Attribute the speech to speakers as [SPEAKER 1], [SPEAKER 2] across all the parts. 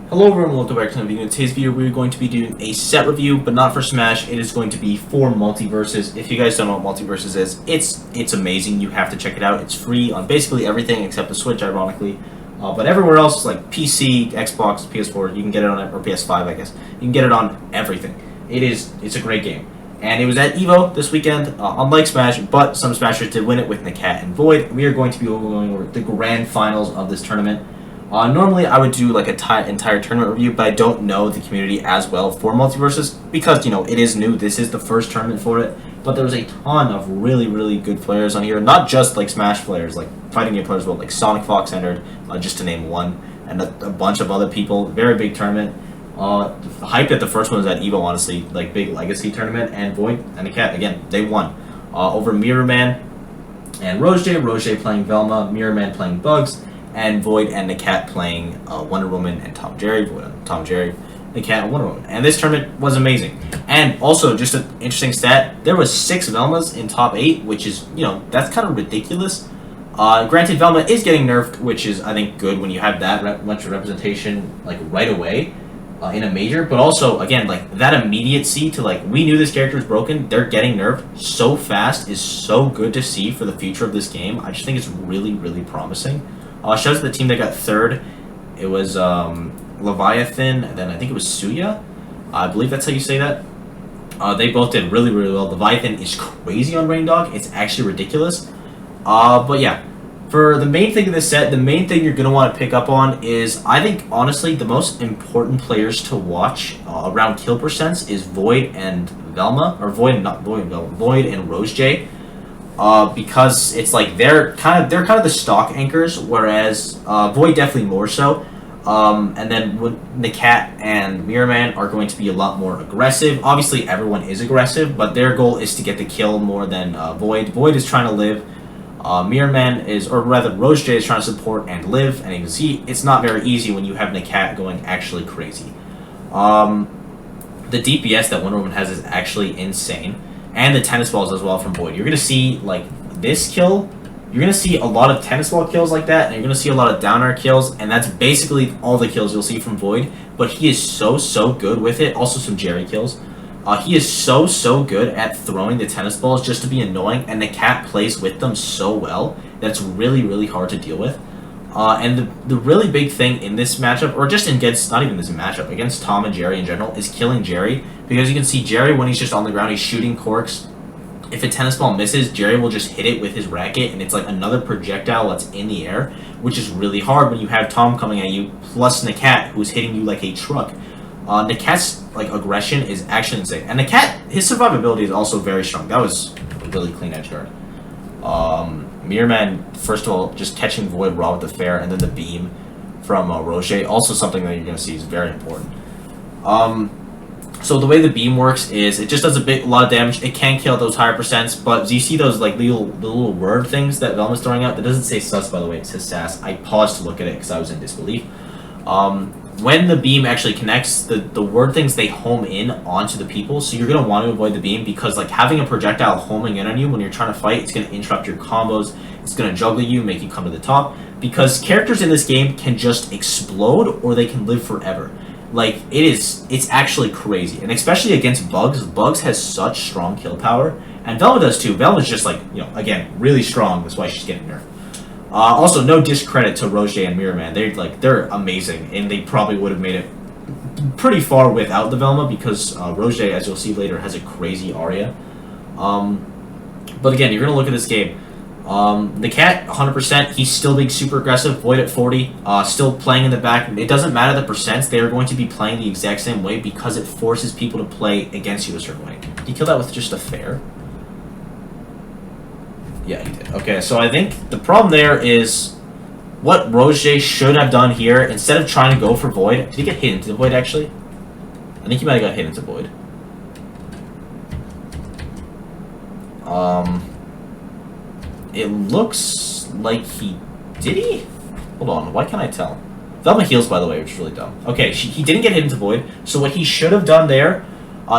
[SPEAKER 1] Hello everyone, welcome back to another video. In today's video, we're going to be doing a set review, but not for Smash. It is going to be for Multiverses. If you guys don't know what Multiverses is, it's amazing. You have to check it out. It's free on basically everything except the Switch, ironically. But everywhere else, like PC, Xbox, PS4, you can get it on, or PS5, I guess. You can get it on everything. It's a great game. And it was at EVO this weekend, unlike Smash, but some Smashers did win it with Nakat and VoiD. We are going to be going over the grand finals of this tournament. Normally, I would do like a entire tournament review, but I don't know the community as well for Multiverses because, you know, it is new. This is the first tournament for it, but there was a ton of really, really good players on here. Not just like Smash players, like fighting game players, but like Sonic Fox entered, just to name one, and a bunch of other people. Very big tournament. Hype that the first one was at EVO, honestly, like big legacy tournament, and VoiD and Nakat, again, they won over Mirrorman and RoseJ. RoseJ playing Velma, Mirrorman playing Bugs, and VoiD and Nakat playing Wonder Woman and Tom Jerry. VoiD and Tom Jerry, Nakat and Wonder Woman. And this tournament was amazing. And also, just an interesting stat, there was 6 Velmas in top 8, which is, you know, that's kind of ridiculous. Granted, Velma is getting nerfed, which is, I think, good when you have that much representation, like, right away in a major. But also, again, like, that immediacy to, like, we knew this character was broken, they're getting nerfed so fast is so good to see for the future of this game. I just think it's really, really promising. Shout out to the team that got third. It was Leviathan, and then I think it was Suya. I believe that's how you say that. They both did really, really well. Leviathan is crazy on Rain Dog. It's actually ridiculous. But yeah, for the main thing of this set, the main thing you're going to want to pick up on is, I think, honestly, the most important players to watch around kill percents is VoiD and Velma, or VoiD and RoseJ. Because it's like they're kind of the stock anchors, whereas VoiD definitely more so. And then Nakat and Mirrorman are going to be a lot more aggressive. Obviously, everyone is aggressive, but their goal is to get the kill more than VoiD. VoiD is trying to live. Mirrorman is, or rather, RoseJ is trying to support and live. And you can see it's not very easy when you have Nakat going actually crazy. The DPS that Wonder Woman has is actually insane. And the tennis balls as well from VoiD. You're going to see, like, this kill. You're going to see a lot of tennis ball kills like that. And you're going to see a lot of down air kills. And that's basically all the kills you'll see from VoiD. But he is so good with it. Also some Jerry kills. He is so good at throwing the tennis balls just to be annoying. And Nakat plays with them so well. That's really, really hard to deal with. And the really big thing in this matchup, or just against, not even this matchup, against Tom and Jerry in general, is killing Jerry. Because you can see Jerry, when he's just on the ground, he's shooting corks. If a tennis ball misses, Jerry will just hit it with his racket, and it's like another projectile that's in the air, which is really hard when you have Tom coming at you, plus Nakat, who's hitting you like a truck. Nakat's like aggression is actually insane. And Nakat, his survivability is also very strong. That was a really clean edge guard. Mirrorman, first of all, just catching VoiD raw with the fair, and then the beam from RoseJ, also something that you're going to see is very important. So the way the beam works is it just does a lot of damage. It can kill those higher percents, but do you see those like the little word things that Velma's throwing out? That doesn't say sus, by the way. It says sass. I paused to look at it because I was in disbelief. When the beam actually connects, the word things, they home in onto the people, so you're going to want to avoid the beam because like having a projectile homing in on you when you're trying to fight, it's going to interrupt your combos, it's going to juggle you, make you come to the top, because characters in this game can just explode or they can live forever. Like, it's actually crazy, and especially against Bugs. Bugs has such strong kill power, and Velma does too. Velma's just like, you know, again, really strong, that's why she's getting nerfed. Also, no discredit to RoseJ and Mirrorman. They're amazing, and they probably would have made it pretty far without the Velma because RoseJ, as you'll see later, has a crazy aria. But again, you're gonna look at this game. Nakat, 100%. He's still being super aggressive. VoiD at 40, still playing in the back. It doesn't matter the percents. They are going to be playing the exact same way because it forces people to play against you a certain way. Did he kill that with just a fair? Yeah, he did. Okay, so I think the problem there is what RoseJ should have done here, instead of trying to go for VoiD. Did he get hit into the VoiD, actually? I think he might have got hit into VoiD. It looks like he... Did he? Hold on, why can't I tell? Velma heals, by the way, which is really dumb. Okay, he didn't get hit into VoiD, so what he should have done there,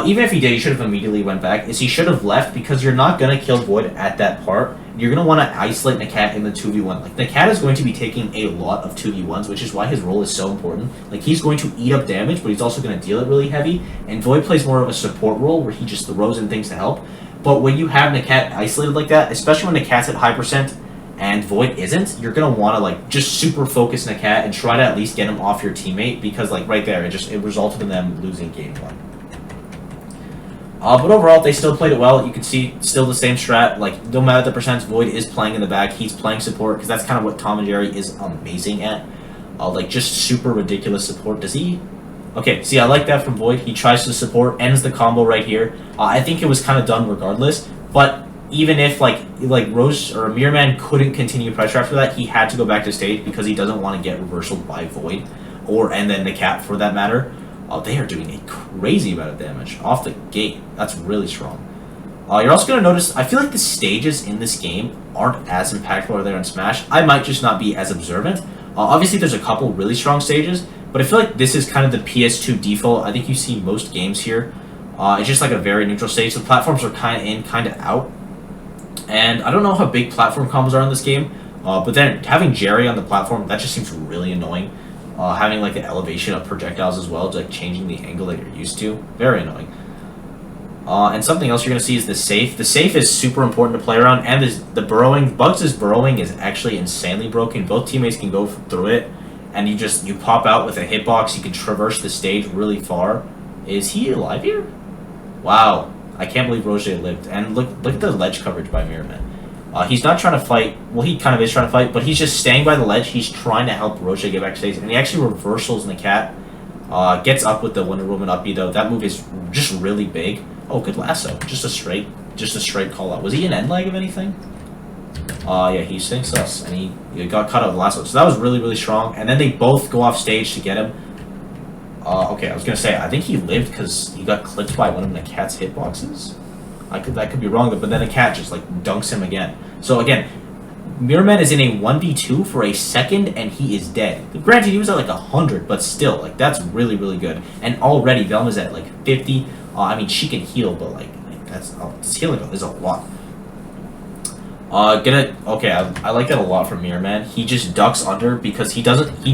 [SPEAKER 1] even if he did, he should have immediately went back, is he should have left, because you're not going to kill VoiD at that part. you're going to want to isolate Nakat in the 2v1. Like, Nakat is going to be taking a lot of 2v1s, which is why his role is so important. Like, he's going to eat up damage, but he's also going to deal it really heavy. And VoiD plays more of a support role, where he just throws in things to help. But when you have Nakat isolated like that, especially when Nakat's at high percent and VoiD isn't, you're going to want to, like, just super focus Nakat and try to at least get him off your teammate, because, like, right there, it resulted in them losing game 1. But overall, they still played it well. You can see still the same strat. Like, no matter the percents, VoiD is playing in the back. He's playing support, because that's kind of what Tom and Jerry is amazing at. Like, just super ridiculous support. Does he? Okay, see, I like that from VoiD. He tries to support, ends the combo right here. I think it was kind of done regardless. But even if, like Rose or Mirrorman couldn't continue pressure after that, he had to go back to stage because he doesn't want to get reversaled by VoiD. And then Nakat, for that matter. They are doing a crazy amount of damage off the gate. That's really strong. You're also going to notice, I feel like the stages in this game aren't as impactful as they are in Smash. I might just not be as observant. Obviously, there's a couple really strong stages, but I feel like this is kind of the PS2 default. I think you see most games here. It's just like a very neutral stage. The platforms are kind of in, kind of out. And I don't know how big platform combos are in this game, but then having Jerry on the platform, that just seems really annoying. Having like the elevation of projectiles as well, like changing the angle that you're used to. Very annoying. And something else you're going to see is the safe. The safe is super important to play around, and the burrowing. Bugs' burrowing is actually insanely broken. Both teammates can go through it, and you pop out with a hitbox. You can traverse the stage really far. Is he alive here? Wow. I can't believe RoseJ lived. And look at the ledge coverage by Mirrorman. He's not trying to fight. Well, he kind of is trying to fight, but he's just staying by the ledge. He's trying to help RoseJ get back to stage, and he actually reversals Nakat. Gets up with the Wonder Woman up B, though. That move is just really big. Oh, good lasso. Just a straight call out. Was he an end leg of anything? Yeah, he's saying sus, and he got cut out of the lasso. So that was really, really strong. And then they both go off stage to get him. Okay, I was gonna say, I think he lived because he got clipped by one of Nakat's hitboxes. That could be wrong, but then Nakat just like dunks him again. So again, Mirrorman is in a 1v2 for a second, and he is dead. Granted, he was at like 100, but still, like, that's really, really good. And already, Velma's at like 50. I mean, she can heal, but like that's healing is a lot. Okay, I like that a lot from Mirrorman. He just ducks under because he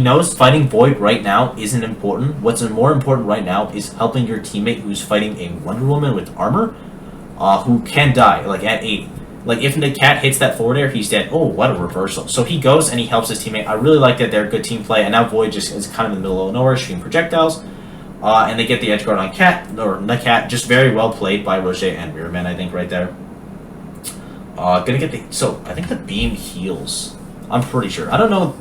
[SPEAKER 1] knows fighting VoiD right now isn't important. What's more important right now is helping your teammate who's fighting a Wonder Woman with armor, who can die, like, at 80. Like, if Nakat hits that forward air, he's dead. Oh, what a reversal. So he goes and he helps his teammate. I really like that they're good team play, and now VoiD just is kind of in the middle of nowhere shooting projectiles. And they get the edge guard on Nakat. Just very well played by RoseJ and Mirrorman, I think, right there. Gonna get the... So, I think the beam heals. I'm pretty sure. I don't know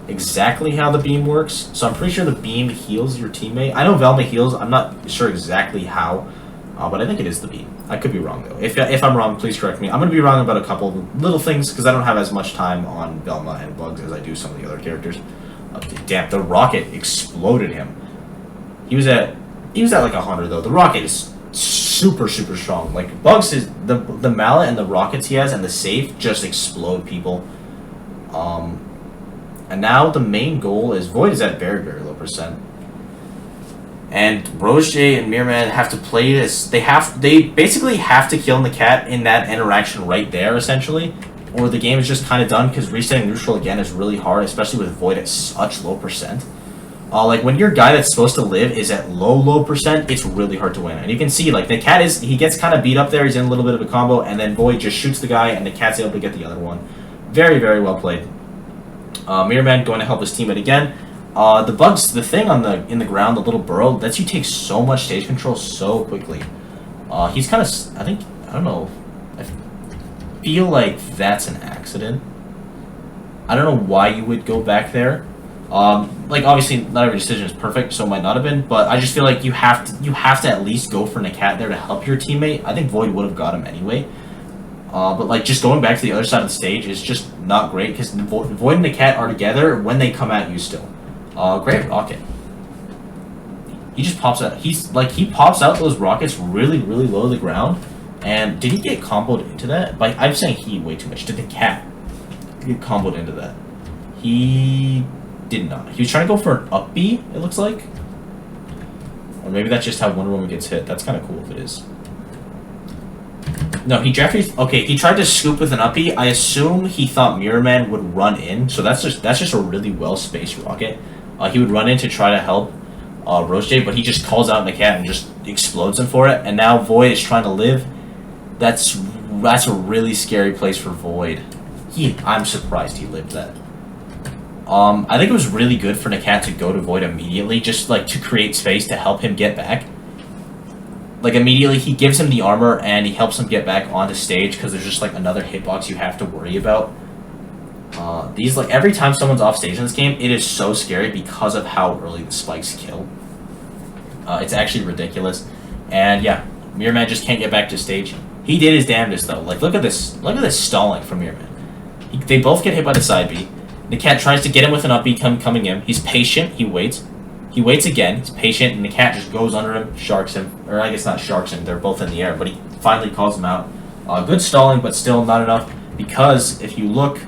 [SPEAKER 1] exactly how the beam works, so I'm pretty sure the beam heals your teammate. I know Velma heals. I'm not sure exactly how, but I think it is the beam. I could be wrong, though. If I'm wrong, please correct me. I'm going to be wrong about a couple of little things, because I don't have as much time on Velma and Bugs as I do some of the other characters. Damn, the rocket exploded him. He was at like 100, though. The rocket is super, super strong. Like, Bugs is... The mallet and the rockets he has and the safe just explode people. And now the main goal is... VoiD is at very, very low percent. And RoseJ and Mirrorman have to play this. They basically have to kill Nakat in that interaction right there, essentially. Or the game is just kind of done, because resetting neutral again is really hard, especially with VoiD at such low percent. Like, when your guy that's supposed to live is at low percent, it's really hard to win. And you can see, like, Nakat he gets kind of beat up there, he's in a little bit of a combo, and then VoiD just shoots the guy, and Nakat's able to get the other one. Very, very well played. Mirrorman going to help his teammate again. The thing in the ground, the little burrow, lets you take so much stage control so quickly. He's kind of, I don't know, I feel like that's an accident. I don't know why you would go back there. Like, obviously, not every decision is perfect, so it might not have been, but I just feel like you have to at least go for Nakat there to help your teammate. I think VoiD would have got him anyway. But, like, just going back to the other side of the stage is just not great, because VoiD and Nakat are together when they come at you still. Great rocket. He just pops out. He pops out those rockets really, really low to the ground. And did he get comboed into that? Like, I'm saying he way too much. Did the cat get comboed into that? He did not. He was trying to go for an up B, it looks like. Or maybe that's just how Wonder Woman gets hit. That's kind of cool if it is. No, he Jeffrey. Okay, he tried to scoop with an uppie. I assume he thought Mirrorman would run in, so that's just a really well spaced rocket. He would run in to try to help RoseJ, but he just calls out Nakat and just explodes him for it. And now VoiD is trying to live. That's a really scary place for VoiD. I'm surprised he lived that. I think it was really good for Nakat to go to VoiD immediately, just like to create space to help him get back. Like immediately, he gives him the armor and he helps him get back onto stage because there's just like another hitbox you have to worry about. These like every time someone's off stage in this game, it is so scary because of how early the spikes kill. It's actually ridiculous, and yeah, Mirrorman just can't get back to stage. He did his damnedest though. Like look at this stalling from Mirrorman. They both get hit by the side B. Nakat tries to get him with an up B coming in. He's patient. He waits. He waits again. He's patient, and Nakat just goes under him, sharks him, or I guess not sharks him. They're both in the air, but he finally calls him out. Good stalling, but still not enough because if you look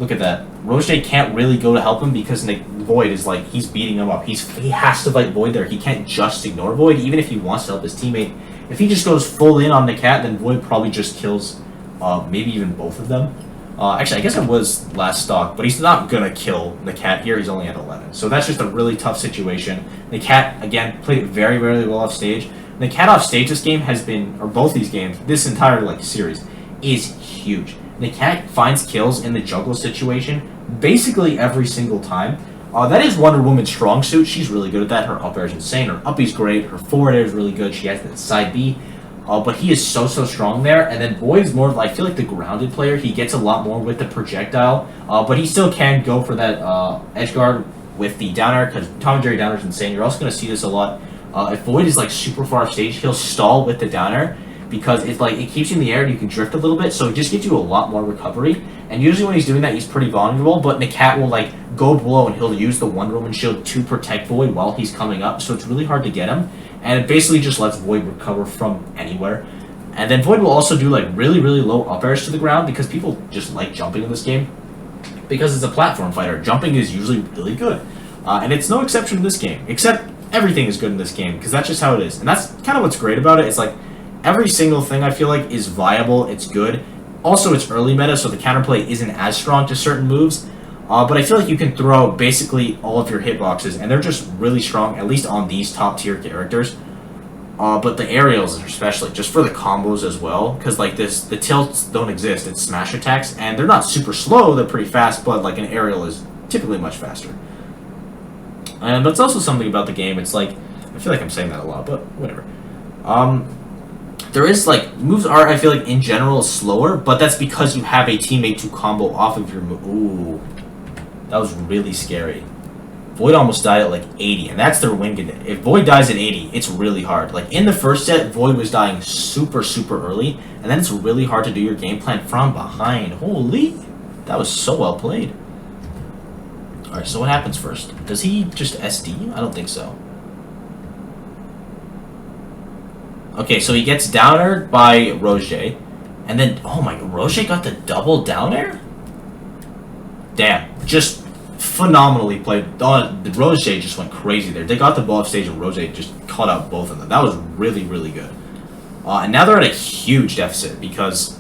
[SPEAKER 1] at that. RoseJ can't really go to help him because VoiD is like he's beating him up. He has to fight VoiD there. He can't just ignore VoiD, even if he wants to help his teammate. If he just goes full in on Nakat, then VoiD probably just kills maybe even both of them. Actually, I guess it was last stock, but he's not gonna kill Nakat here. He's only at 11, so that's just a really tough situation. Nakat again played it very, very well off stage. Nakat off stage this game has been, or both these games, this entire like series is huge. Nakat finds kills in the juggle situation basically every single time. That is Wonder Woman's strong suit. She's really good at that. Her up air is insane. Her uppie's great. Her forward air is really good. She has that side B. But he is so strong there. And then VoiD is more of, I feel like, the grounded player. He gets a lot more with the projectile. But he still can go for that edge guard with the down air because Tom and Jerry down air is insane. You're also going to see this a lot. If VoiD is like super far off stage, he'll stall with the down air because it's like it keeps you in the air and you can drift a little bit. So it just gives you a lot more recovery. And usually when he's doing that, he's pretty vulnerable. But Nakat will like go below and he'll use the Wonder Woman shield to protect VoiD while he's coming up. So it's really hard to get him. And it basically just lets VoiD recover from anywhere. And then VoiD will also do like really low up airs to the ground because people just like jumping in this game. Because it's a platform fighter, jumping is usually really good. And it's no exception in this game. Except everything is good in this game because that's just how it is. And that's kind of what's great about it. It's like every single thing I feel like is viable, it's good. Also, it's early meta, so the counterplay isn't as strong to certain moves. But I feel like you can throw basically all of your hitboxes, and they're just really strong, at least on these top-tier characters. But the aerials especially, just for the combos as well, because like this, the tilts don't exist, it's smash attacks, and they're not super slow, they're pretty fast, but like an aerial is typically much faster. And that's also something about the game, it's like, I feel like I'm saying that a lot, but whatever. There is, like, moves are, I feel like, in general, slower, but that's because you have a teammate to combo off of your move. Ooh. That was really scary. VoiD almost died at, like, 80, and that's their win condition. If VoiD dies at 80, it's really hard. Like, in the first set, VoiD was dying super early, and then it's really hard to do your game plan from behind. Holy! That was so well played. Alright, so what happens first? Does he just SD? I don't think so. Okay, so he gets down aired by RoseJ, and then, oh my god, RoseJ got the double down air? Damn, just phenomenally played. RoseJ just went crazy there. They got the ball off stage and RoseJ just caught out both of them. That was really good. And now they're at a huge deficit because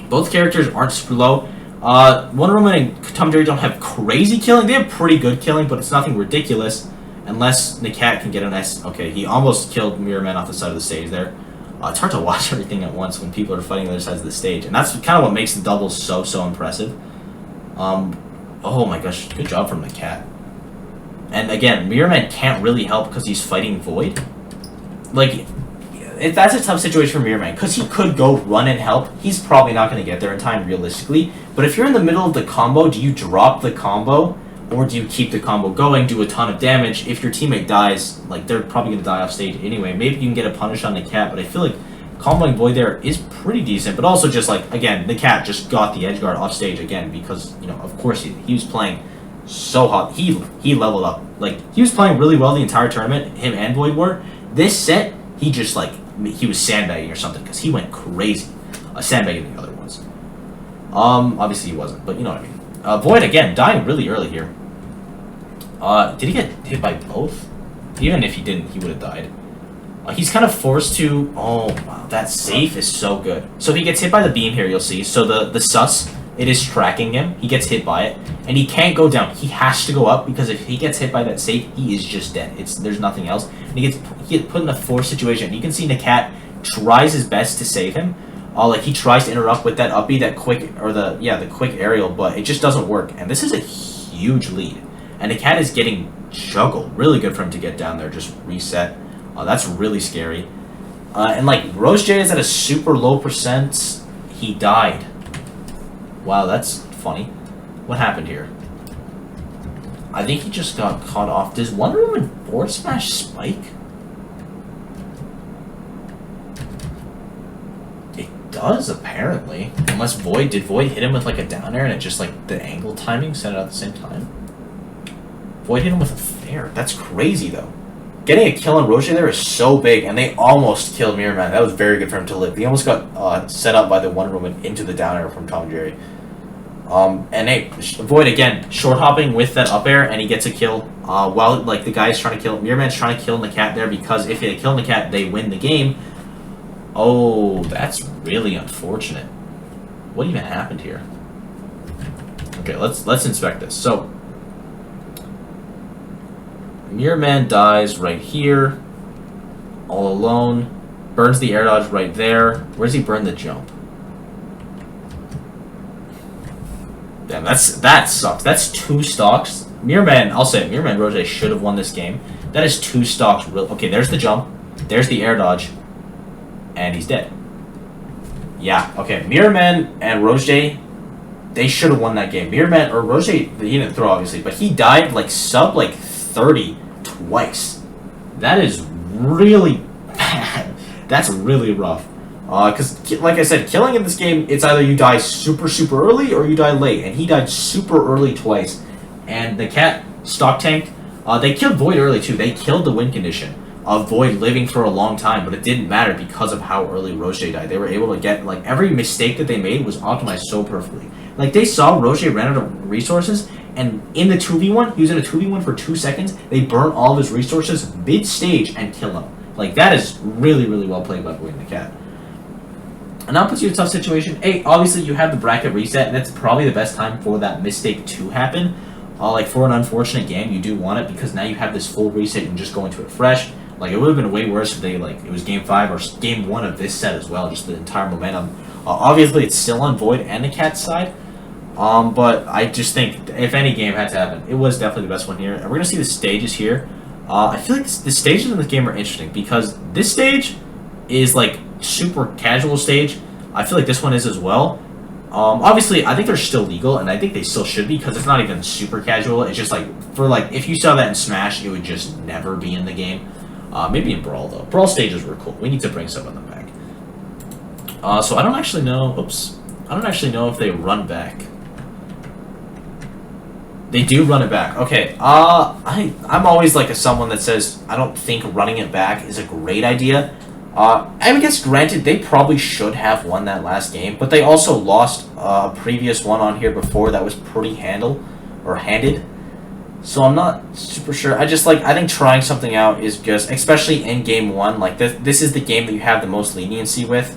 [SPEAKER 1] both characters aren't super low. Wonder Woman and Tom and Jerry don't have crazy killing. They have pretty good killing, but it's nothing ridiculous. Unless Nakat can get an S. Okay, he almost killed Mirrorman off the side of the stage there. It's hard to watch everything at once when people are fighting the other sides of the stage. And that's kind of what makes the doubles so impressive. Oh my gosh, good job from Nakat. And again, Mirrorman can't really help because he's fighting VoiD. Like, that's a tough situation for Mirrorman because he could go run and help. He's probably not going to get there in time realistically. But if you're in the middle of the combo, do you drop the combo? Or do you keep the combo going, do a ton of damage? If your teammate dies, like, they're probably going to die off stage anyway. Maybe you can get a punish on Nakat, but I feel like comboing VoiD there is pretty decent. But also just, like, again, Nakat just got the edge guard off stage again because, you know, of course he was playing so hot. He leveled up. Like, he was playing really well the entire tournament, him and VoiD were. This set, he just, like, he was sandbagging or something because he went crazy. Sandbagging the other ones. Obviously he wasn't, but you know what I mean. VoiD, again, dying really early here. Did he get hit by both? Even if he didn't, he would have died. He's kind of forced to... Oh, wow. That safe is so good. So if he gets hit by the beam here, you'll see. So the sus, it is tracking him. He gets hit by it. And he can't go down. He has to go up because if he gets hit by that safe, he is just dead. There's nothing else. And he gets put in a forced situation. You can see Nakat tries his best to save him. Like he tries to interrupt with that uppie, that quick, or the quick aerial, but it just doesn't work. And this is a huge lead. And Nakat is getting juggled. Really good for him to get down there, just reset. That's really scary. And like RoseJ is at a super low percent. He died. Wow, that's funny. What happened here? I think he just got caught off. Does Wonder Woman board smash spike? It does, apparently. Unless VoiD, did VoiD hit him with like a down air and it just like the angle timing set it at the same time? VoiD hit him with a fair. That's crazy though. Getting a kill on RoseJ there is so big, and they almost killed Mirrorman. That was very good for him to live. He almost got set up by the Wonder Woman into the down air from Tom and Jerry. And hey, VoiD again, short hopping with that up air, and he gets a kill. While like the guy's trying to kill, Mirrorman's trying to kill Nakat there because if they kill Nakat, they win the game. Oh, that's really unfortunate. What even happened here? Okay, let's inspect this. So Mirrorman dies right here, all alone. Burns the air dodge right there. Where does he burn the jump? Damn, that sucks. That's 2 stocks. Mirrorman, I'll say it, Mirrorman RoseJ should have won this game. That is 2 stocks. Okay, there's the jump. There's the air dodge. And he's dead. Yeah, okay. Mirrorman and RoseJ, they should have won that game. Mirrorman, or RoseJ, he didn't throw obviously, but he died like sub like 30 twice. That is really bad. That's really rough. Because, like I said, killing in this game, it's either you die super, super early or you die late. And he died super early twice. And the cat stock tank, they killed VoiD early too. They killed the win condition of VoiD living for a long time, but it didn't matter because of how early RoseJ died. They were able to get, like, every mistake that they made was optimized so perfectly. Like, they saw RoseJ ran out of resources, and in the 2v1, he was in a 2v1 for 2 seconds, they burn all of his resources mid-stage and kill him. Like, that is really, really well played by VoiD and the cat. And that puts you in a tough situation. Hey, obviously you have the bracket reset, and that's probably the best time for that mistake to happen. Like, for an unfortunate game, you do want it, because now you have this full reset and just go into it fresh. Like, it would have been way worse if they, like, it was game 5 or game 1 of this set as well, just the entire momentum. Obviously, it's still on VoiD and the cat's side. But I just think if any game had to happen, it was definitely the best one here. And we're going to see the stages here. I feel like the stages in this game are interesting because this stage is like super casual stage. I feel like this one is as well. Obviously, I think they're still legal, and I think they still should be because it's not even super casual. It's just like, for like, if you saw that in Smash, it would just never be in the game. Maybe in Brawl, though. Brawl stages were cool. We need to bring some of them back. So I don't actually know... Oops. I don't actually know if they run back. They do run it back. Okay. I'm always like someone that says I don't think running it back is a great idea. I guess granted they probably should have won that last game, but they also lost a previous one on here before that was pretty handed. So I'm not super sure. I think trying something out is just, especially in game 1, like this is the game that you have the most leniency with.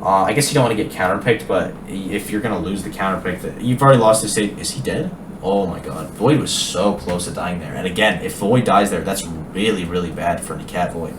[SPEAKER 1] I guess you don't want to get counterpicked, but if you're gonna lose the counterpick, you've already lost the state. Is he dead? Oh my god, VoiD was so close to dying there. And again, if VoiD dies there, that's really, really bad for Nakat VoiD.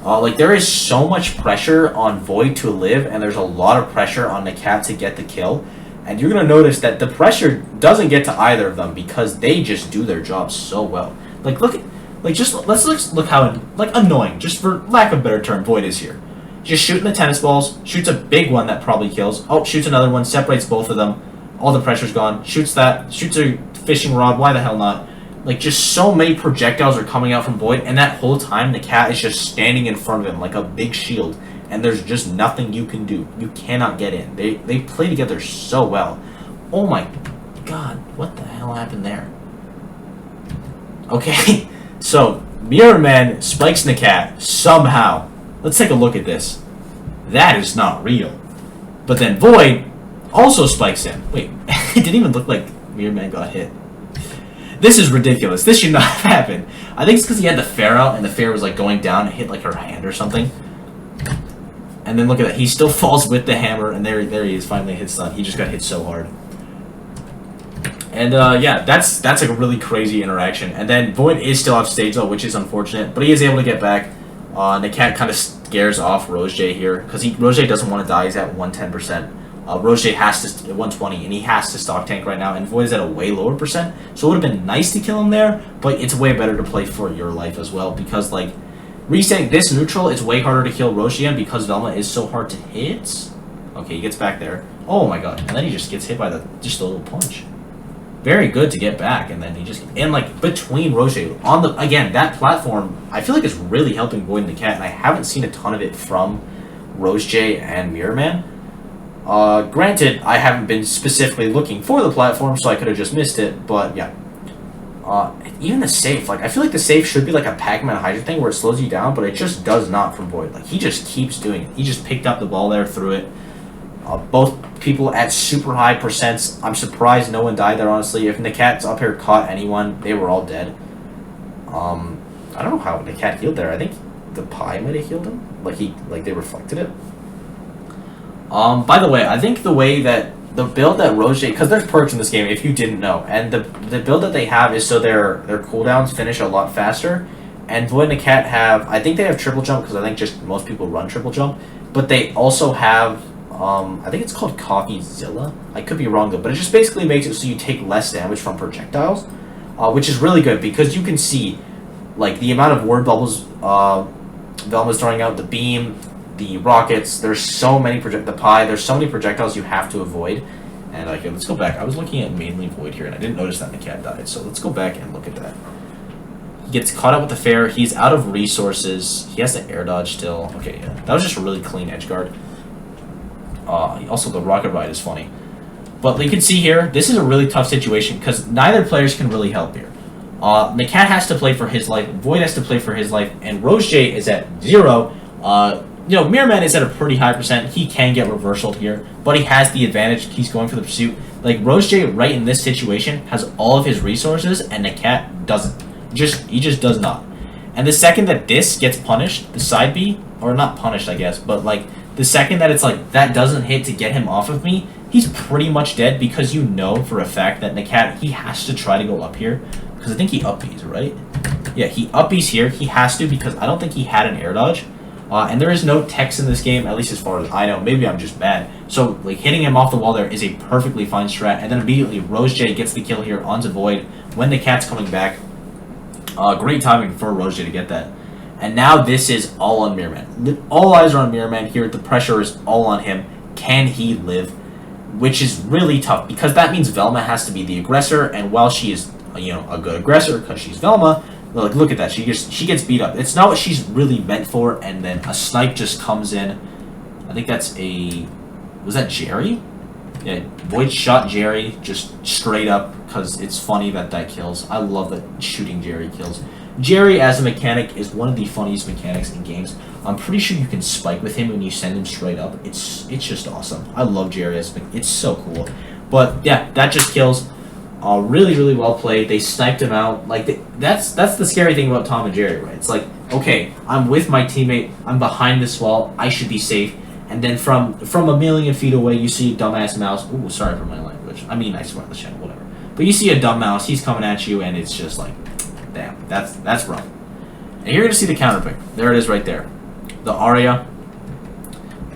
[SPEAKER 1] Like, there is so much pressure on VoiD to live, and there's a lot of pressure on Nakat to get the kill. And you're going to notice that the pressure doesn't get to either of them because they just do their job so well. Like, look at, like, let's look how, like, annoying, just for lack of a better term, VoiD is here. Just shooting the tennis balls, shoots a big one that probably kills. Oh, shoots another one, separates both of them. All the pressure's gone. Shoots that, shoots a fishing rod, why the hell not? Like, just so many projectiles are coming out from VoiD, and that whole time, the cat is just standing in front of him like a big shield, and there's just nothing you can do. You cannot get in. They play together so well. Oh my god, what the hell happened there? Okay, so, Mirrorman spikes Nakat somehow. Let's take a look at this. That is not real. But then VoiD also spikes him. Wait, it didn't even look like Mirrorman got hit. This is ridiculous. This should not have happened. I think it's because he had the fair out, and the fair was like going down and hit like her hand or something. And then look at that. He still falls with the hammer, and there he is. Finally hit stun. He just got hit so hard. And yeah, that's like a really crazy interaction. And then VoiD is still off stage though, which is unfortunate, but he is able to get back. Nakat kind of scares off RoseJ here because RoseJ doesn't want to die. He's at 110%. RoseJ has to 120, and he has to stock tank right now. And VoiD is at a way lower percent, so it would have been nice to kill him there. But it's way better to play for your life as well because like resetting this neutral, it's way harder to kill RoseJ because Velma is so hard to hit. Okay, he gets back there. Oh my god, and then he just gets hit by just a little punch. Very good to get back, and then he just and like between RoseJ on the again that platform, I feel like it's really helping VoiD and Nakat, and I haven't seen a ton of it from RoseJ and Mirrorman. Granted, I haven't been specifically looking for the platform, so I could have just missed it. But yeah, even the safe, like I feel like the safe should be like a Pac-Man Hydra thing where it slows you down, but it just does not from VoiD. Like he just keeps doing it. He just picked up the ball there, threw it. Both people at super high percents. I'm surprised no one died there, honestly. If Nakat's up here caught anyone, they were all dead. I don't know how Nakat healed there. I think the pie might have healed him. Like they reflected it. By the way, I think the way that the build that RoseJ, because there's perks in this game if you didn't know, and the build that they have is so their cooldowns finish a lot faster. And VoiD and Nakat have, I think they have triple jump because I think just most people run triple jump, but they also have. I think it's called CoffeeZilla. I could be wrong though, but it just basically makes it so you take less damage from projectiles, which is really good because you can see, like the amount of word bubbles Velma's throwing out, the beam, the rockets. There's so many There's so many projectiles you have to avoid. And okay, let's go back. I was looking at mainly VoiD here, and I didn't notice that Nakat died. So let's go back and look at that. He gets caught up with the fair. He's out of resources. He has to air dodge still. Okay, yeah, that was just a really clean edge guard. Also, the rocket ride is funny. But you can see here, this is a really tough situation because neither players can really help here. Nakat has to play for his life, VoiD has to play for his life, and RoseJ is at 0. Mirrorman is at a pretty high percent. He can get reversaled here, but he has the advantage. He's going for the pursuit. Like, RoseJ, right in this situation, has all of his resources, and Nakat doesn't. He just does not. And the second that this gets punished, the side B, or not punished, I guess, but like, the second that it's like, that doesn't hit to get him off of me, he's pretty much dead because you know for a fact that Nakat, he has to try to go up here. Because I think he up B's, right? Yeah, he up B's here. He has to because I don't think he had an air dodge. And there is no text in this game, at least as far as I know. Maybe I'm just bad. So, like, hitting him off the wall there is a perfectly fine strat. And then immediately, RoseJ gets the kill here onto VoiD when Nakat's coming back. Great timing for RoseJ to get that. And now this is all on Mirrorman. All eyes are on Mirrorman here. The pressure is all on him. Can he live? Which is really tough because that means Velma has to be the aggressor. And while she is, a good aggressor because she's Velma, like look at that. She gets beat up. It's not what she's really meant for. And then a snipe just comes in. I think that's was that Jerry? Yeah, VoiD shot Jerry just straight up because it's funny that kills. I love that shooting Jerry kills. Jerry, as a mechanic, is one of the funniest mechanics in games. I'm pretty sure you can spike with him when you send him straight up. It's just awesome. I love Jerry. It's so cool. But yeah, that just kills. Really, really well played. They sniped him out. Like that's the scary thing about Tom and Jerry, right? It's like, okay, I'm with my teammate. I'm behind this wall. I should be safe. And then from a million feet away, you see a dumbass mouse. Ooh, sorry for my language. I mean, I swear on the channel, whatever. But you see a dumb mouse. He's coming at you, and it's just like, damn, that's rough. And you're gonna see the counter pick. There it is, right there. The Aria.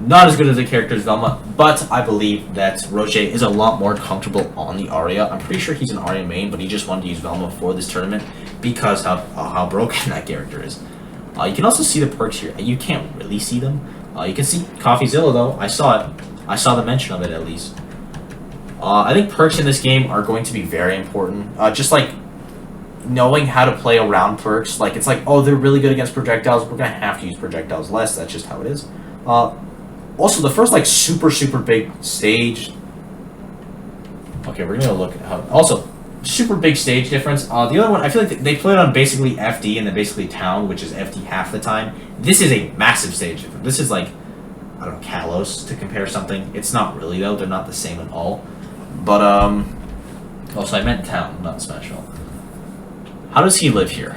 [SPEAKER 1] Not as good as the character as Velma, but I believe that RoseJ is a lot more comfortable on the Aria. I'm pretty sure he's an Aria main, but he just wanted to use Velma for this tournament because how broken that character is. You can also see the perks here. You can't really see them. You can see CoffeeZilla though. I saw it. I saw the mention of it at least. I think perks in this game are going to be very important. Just like knowing how to play around perks. Like it's like, oh, they're really good against projectiles. We're gonna have to use projectiles less. That's just how it is. Also, the first like super big stage. Okay, we're gonna look at how. Also, super big stage difference. The other one, I feel like they played on basically FD and then basically town, which is FD half the time. This is a massive stage difference. This is like, I don't know, Kalos to compare something. It's not really though. They're not the same at all. But also, I meant town, not Smashville. How does he live here?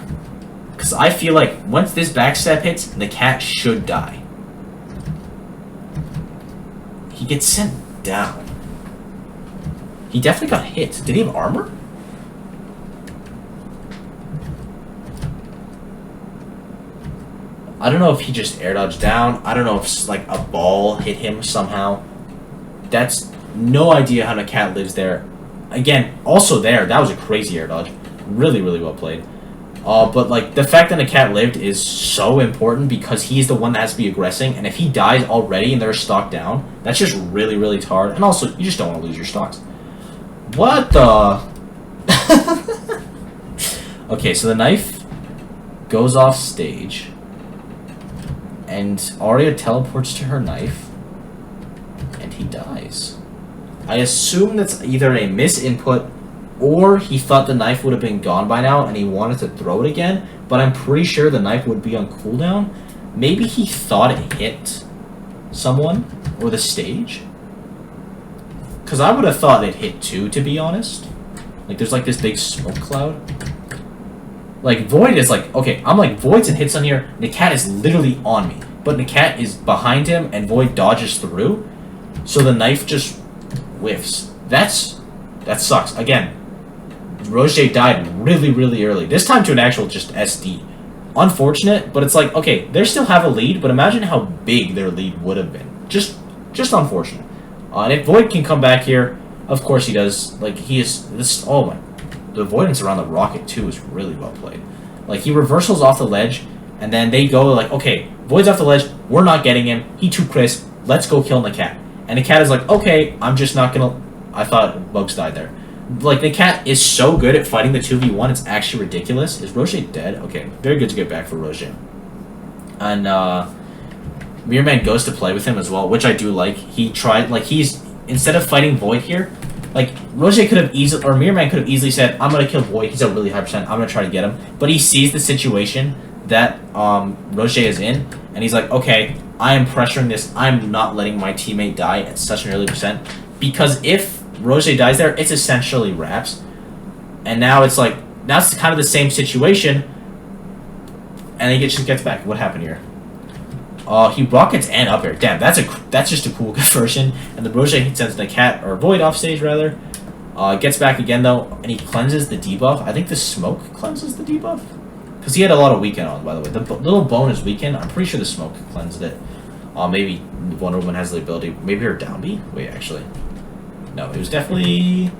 [SPEAKER 1] Because I feel like once this backstab hits, the cat should die. He gets sent down. He definitely got hit. Did he have armor? I don't know if he just air dodged down. I don't know if like a ball hit him somehow. That's no idea how Nakat lives there. Again, also there, that was a crazy air dodge. Really, really well played. But like the fact that Nakat lived is so important because he's the one that has to be aggressing, and if he dies already and they're stock down, that's just really, really hard. And also, you just don't want to lose your stocks. What the? Okay, so the knife goes off stage. And Arya teleports to her knife, and he dies. I assume that's either a misinput, or he thought the knife would have been gone by now, and he wanted to throw it again, but I'm pretty sure the knife would be on cooldown. Maybe he thought it hit someone, or the stage? Because I would have thought it hit too, to be honest. Like, there's like this big smoke cloud. Like, VoiD is like, okay, I'm like, VoiD's and hits on here, Nakat is literally on me. But Nakat is behind him, and VoiD dodges through, so the knife just whiffs. That sucks. Again, RoseJ died really, really early. This time to an actual just SD. Unfortunate, but it's like, okay, they still have a lead, but imagine how big their lead would have been. Just unfortunate. And if VoiD can come back here, of course he does. Like, he is, this, oh my, the avoidance around the rocket, too, is really well played. Like, he reversals off the ledge, and then they go like, okay, VoiD's off the ledge, we're not getting him, he too crisp, let's go kill Nakat. And Nakat is like, okay, I'm just not gonna, I thought Bugs died there. Like, Nakat is so good at fighting the 2v1, it's actually ridiculous. Is RoseJ dead? Okay, very good to get back for RoseJ. And, Mirrorman goes to play with him as well, which I do like. He tried, like, he's, instead of fighting VoiD here, like, RoseJ could have easily, or Mirrorman could have easily said, I'm gonna kill VoiD, he's a really high percent, I'm gonna try to get him. But he sees the situation that RoseJ is in, and he's like, okay, I am pressuring this, I'm not letting my teammate die at such an early percent, because if RoseJ dies there, it's essentially wraps. And now it's like, that's kind of the same situation, and he just gets back. What happened here? He rockets and up air. Damn, that's just a cool conversion. And the RoseJ sends the cat, or VoiD off stage rather. Gets back again though, and he cleanses the debuff. I think the smoke cleanses the debuff, because he had a lot of weaken on, by the way. The little bone is weakened. I'm pretty sure the smoke cleansed it. Maybe Wonder Woman has the ability. Maybe her down B? Wait, actually. No, it was definitely...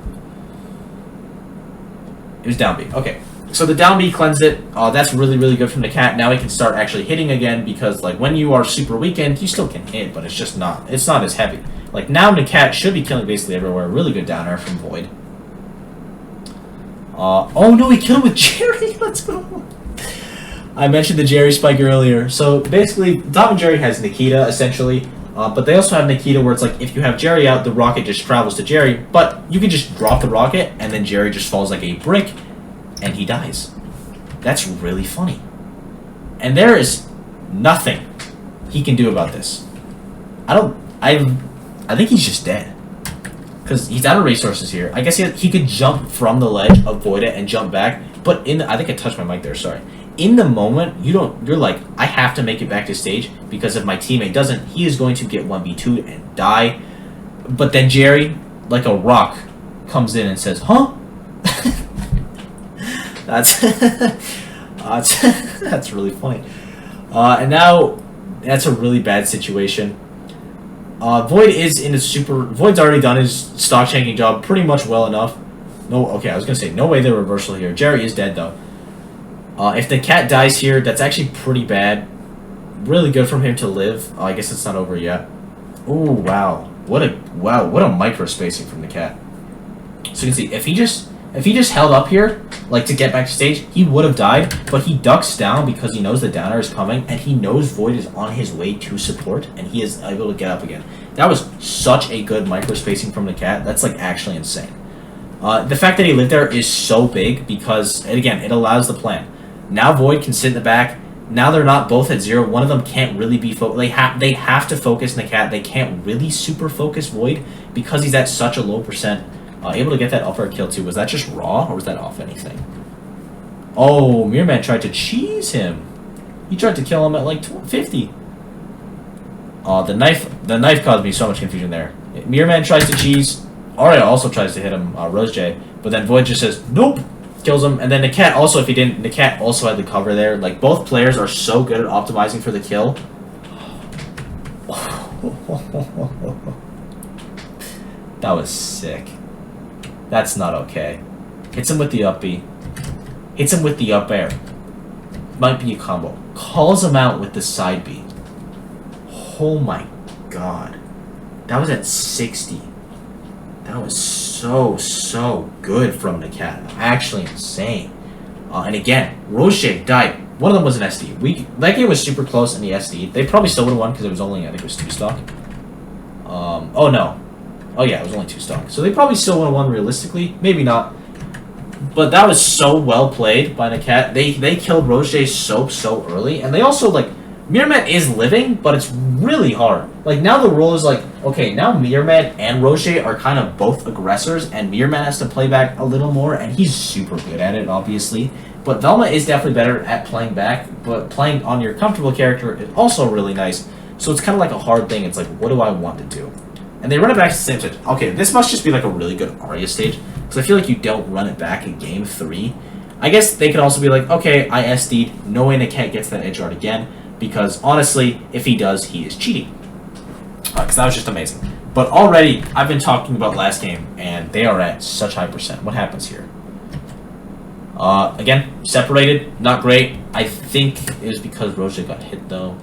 [SPEAKER 1] It was down B. Okay. So the down B cleansed it. That's really, really good from the cat. Now he can start actually hitting again, because like when you are super weakened, you still can hit, but it's just not. It's not as heavy. Like now Nakat should be killing basically everywhere. Really good down air from VoiD. Oh no, he killed him with Jerry. Let's go. I mentioned the Jerry spike earlier. So basically, Tom and Jerry has Nikita essentially. But they also have Nikita where it's like, if you have Jerry out, the rocket just travels to Jerry, but you can just drop the rocket, and then Jerry just falls like a brick, and he dies. That's really funny. And there is nothing he can do about this. I think he's just dead. Because he's out of resources here. I guess he could jump from the ledge, avoid it, and jump back, but I think I touched my mic there, sorry. In the moment, you're like, I have to make it back to stage, because if my teammate doesn't, he is going to get 1v2 and die. But then Jerry, like a rock, comes in and says, huh? That's really funny. And now, that's a really bad situation. VoiD is in a VoiD's already done his stock changing job pretty much well enough. No, okay, I was going to say, no way the reversal here. Jerry is dead, though. If the cat dies here, that's actually pretty bad. Really good from him to live. I guess it's not over yet. Oh wow. What a micro spacing from the cat. So you can see, if he just held up here, like to get back to stage, he would have died, but he ducks down because he knows the downer is coming, and he knows VoiD is on his way to support, and he is able to get up again. That was such a good micro spacing from the cat. That's like actually insane. The fact that he lived there is so big because, and again, it allows the plan. Now VoiD can sit in the back. Now they're not both at 0. One of them can't really be focused. They have to focus Nakat. They can't really super focus VoiD because he's at such a low percent. Able to get that up air kill too. Was that just raw or was that off anything? Oh, Mirrorman tried to cheese him. He tried to kill him at like 50. The knife caused me so much confusion there. Mirrorman tries to cheese. Arya also tries to hit him, RoseJ, but then VoiD just says, nope, kills him. And then Nakat also, if he didn't, Nakat also had the cover there. Like, both players are so good at optimizing for the kill. That was sick. That's not okay. Hits him with the up B. Hits him with the up air. Might be a combo. Calls him out with the side B. Oh my god. That was at 60. That was so good from Nakat. Actually insane. And again, RoseJ died. One of them was an SD. That game was super close in the SD. They probably still would have won because it was only, I think it was 2 stock. Oh no. Oh yeah, it was only 2 stock. So they probably still would have won realistically. Maybe not. But that was so well played by Nakat. They killed RoseJ so early. And they also, like, Mirrorman is living, but it's really hard. Like, now the rule is like, okay, now Mirrorman and RoseJ are kind of both aggressors, and Mirrorman has to play back a little more, and he's super good at it, obviously. But Velma is definitely better at playing back, but playing on your comfortable character is also really nice. So it's kind of like a hard thing. It's like, what do I want to do? And they run it back to the same stage. Okay, this must just be like a really good Arya stage, because I feel like you don't run it back in game 3. I guess they could also be like, okay, I SD'd, knowing Nakat gets that edge guard again, because honestly, if he does, he is cheating. Because that was just amazing. But already, I've been talking about last game, and they are at such high percent. What happens here? Again, separated, not great. I think it was because RoseJ got hit, though.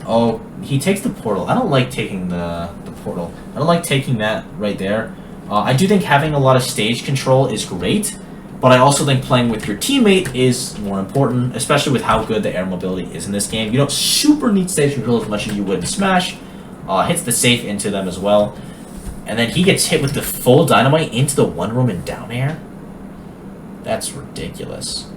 [SPEAKER 1] Oh, he takes the portal. I don't like taking the portal. I don't like taking that right there. I do think having a lot of stage control is great, but I also think playing with your teammate is more important, especially with how good the air mobility is in this game. You don't super need stage control as much as you would in Smash. Hits the safe into them as well. And then he gets hit with the full dynamite into the one room and down air. That's ridiculous.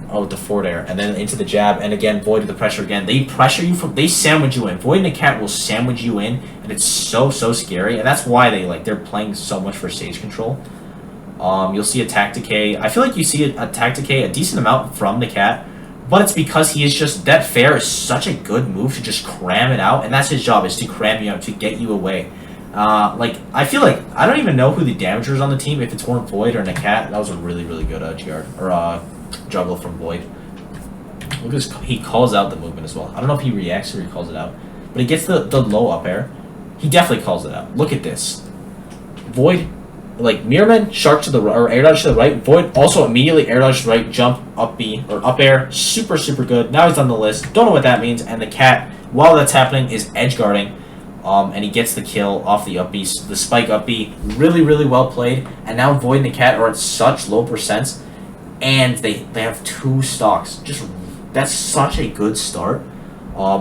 [SPEAKER 1] Oh, with the forward air. And then into the jab. And again, VoiD with the pressure again. They pressure you from... They sandwich you in. VoiD and Nakat will sandwich you in. And it's so scary. And that's why they're playing so much for stage control. You'll see attack decay. I feel like you see attack decay a decent amount from Nakat. But it's because he is just... That fair is such a good move to just cram it out. And that's his job, is to cram you out, to get you away. I feel like... I don't even know who the damagers on the team, if it's more VoiD or Nakat. That was a really good edge guard. Or, juggle from VoiD. Look at this, he calls out the movement as well. I don't know if he reacts or he calls it out. But he gets the low up air. He definitely calls it out. Look at this. VoiD, like, Mirrorman, shark to the right, or air dodge to the right. VoiD also immediately air dodge to the right, jump, up B, or up air. Super good. Now he's on the list. Don't know what that means. And the cat, while that's happening, is edge guarding. And he gets the kill off the up B, the spike up B. Really well played. And now VoiD and Nakat are at such low percents. And they have 2 stocks. Just that's such a good start.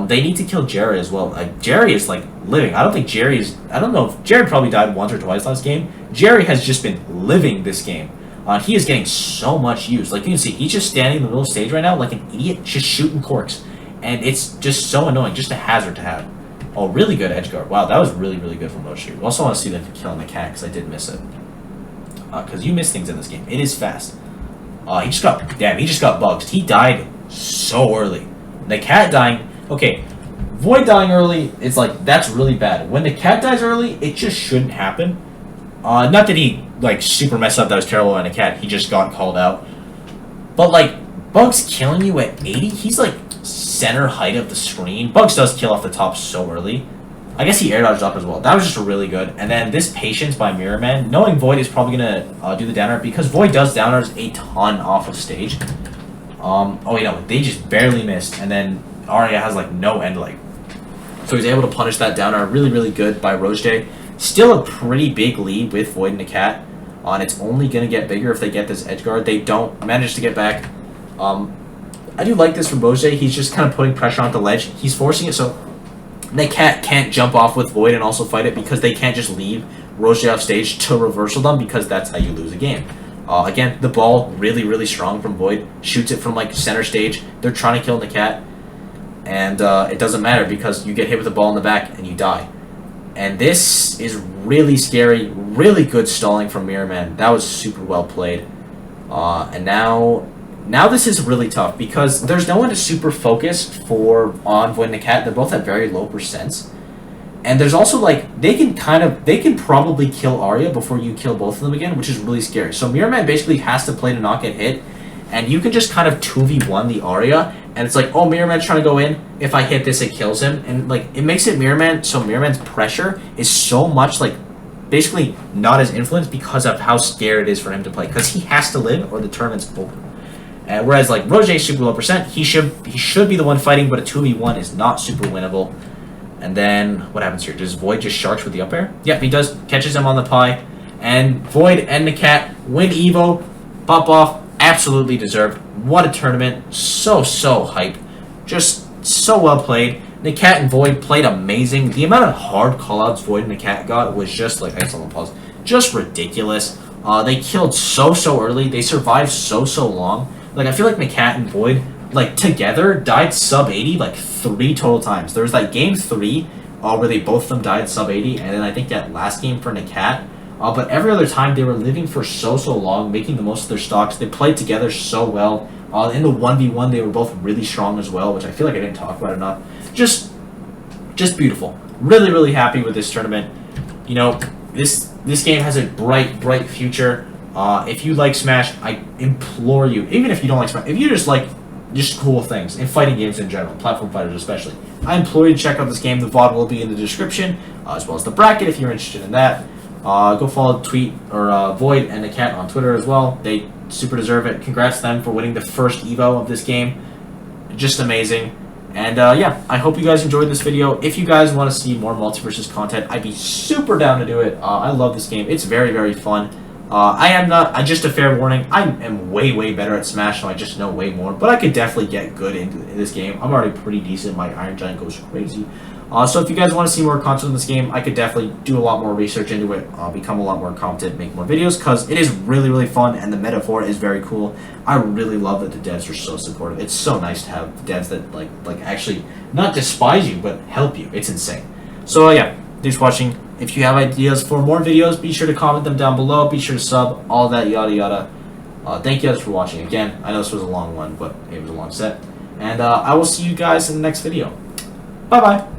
[SPEAKER 1] They need to kill Jerry as well. Jerry is like living. I don't think Jerry is. I don't know if Jerry probably died once or twice last game. Jerry has just been living this game. He is getting so much use. Like you can see, he's just standing in the middle of the stage right now, like an idiot, just shooting corks, and it's just so annoying. Just a hazard to have. Oh, really good edge guard. Wow, that was really good from RoseJ. Also want to see them killing the cat because I did miss it. Because you miss things in this game. It is fast. He just got bugged. He died so early. The cat dying, okay, VoiD dying early, it's like, that's really bad. When the cat dies early, it just shouldn't happen. Not that he, like, super messed up, that was terrible on a cat, he just got called out. But, like, Bugs killing you at 80, he's, like, center height of the screen. Bugs does kill off the top so early. I guess he air dodged up as well. That was just really good. And then this patience by Mirrorman, knowing VoiD is probably going to do the downer, because VoiD does downers a ton off of stage. Oh, you know, they just barely missed. And then Arya has, like, no end leg. So he's able to punish that downer. Really good by RoseJ. Still a pretty big lead with VoiD and Nakat. And it's only going to get bigger if they get this edge guard. They don't manage to get back. I do like this from RoseJ. He's just kind of putting pressure on the ledge. He's forcing it so Nakat can't jump off with VoiD and also fight it, because they can't just leave RoseJ off stage to reversal them, because that's how you lose a game. Again, the ball really strong from VoiD. Shoots it from, like, center stage. They're trying to kill Nakat. And it doesn't matter, because you get hit with the ball in the back and you die. And this is really scary, really good stalling from Mirrorman. That was super well played. And now this is really tough because there's no one to super focus on VoiD and Nakat. They're both at very low percents. And there's also, like, they can probably kill Arya before you kill both of them again, which is really scary. So Mirrorman basically has to play to not get hit, and you can just kind of 2v1 the Arya, and it's like, oh, Mirrorman's trying to go in, if I hit this, it kills him, and, like, it makes it Mirrorman, so Mirrorman's pressure is so much, like, basically not as influenced because of how scared it is for him to play, because he has to live or the tournament's over. Whereas, like, RoseJ is super low percent, he should be the one fighting, but a 2v1 is not super winnable. And then, what happens here? Does VoiD just sharks with the up air? Yep, he does. Catches him on the pie. And VoiD and Nakat win EVO. Pop off. Absolutely deserved. What a tournament. So hype. Just so well played. Nakat and VoiD played amazing. The amount of hard callouts VoiD and Nakat got was just, like, excellent pause. Just ridiculous. They killed so early. They survived so long. Like, I feel like Nakat and VoiD, like, together died sub 80 like 3 total times. There was like game 3 where they both of them died sub 80, and then I think that last game for Nakat. But every other time they were living for so long, making the most of their stocks. They played together so well. In the 1v1 they were both really strong as well, which I feel like I didn't talk about enough. Just beautiful. Really happy with this tournament. You know, this game has a bright future. If you like Smash, I implore you, even if you don't like Smash, if you just like just cool things, and fighting games in general, platform fighters especially, I implore you to check out this game. The VoD will be in the description, as well as the bracket if you're interested in that. Go follow VoiD and Nakat on Twitter as well. They super deserve it. Congrats to them for winning the first EVO of this game. Just amazing. And yeah, I hope you guys enjoyed this video. If you guys want to see more multiverses content, I'd be super down to do it. I love this game. It's very fun. Just a fair warning, I am way better at Smash, so I just know way more, but I could definitely get good in this game. I'm already pretty decent, my Iron Giant goes crazy. So if you guys want to see more content in this game, I could definitely do a lot more research into it, become a lot more competent, make more videos, because it is really fun, and the meta for it is very cool. I really love that the devs are so supportive. It's so nice to have devs that like actually not despise you, but help you. It's insane. So yeah, thanks for watching. If you have ideas for more videos, be sure to comment them down below. Be sure to sub, all that yada. Thank you guys for watching. Again, I know this was a long one, but it was a long set. And I will see you guys in the next video. Bye-bye.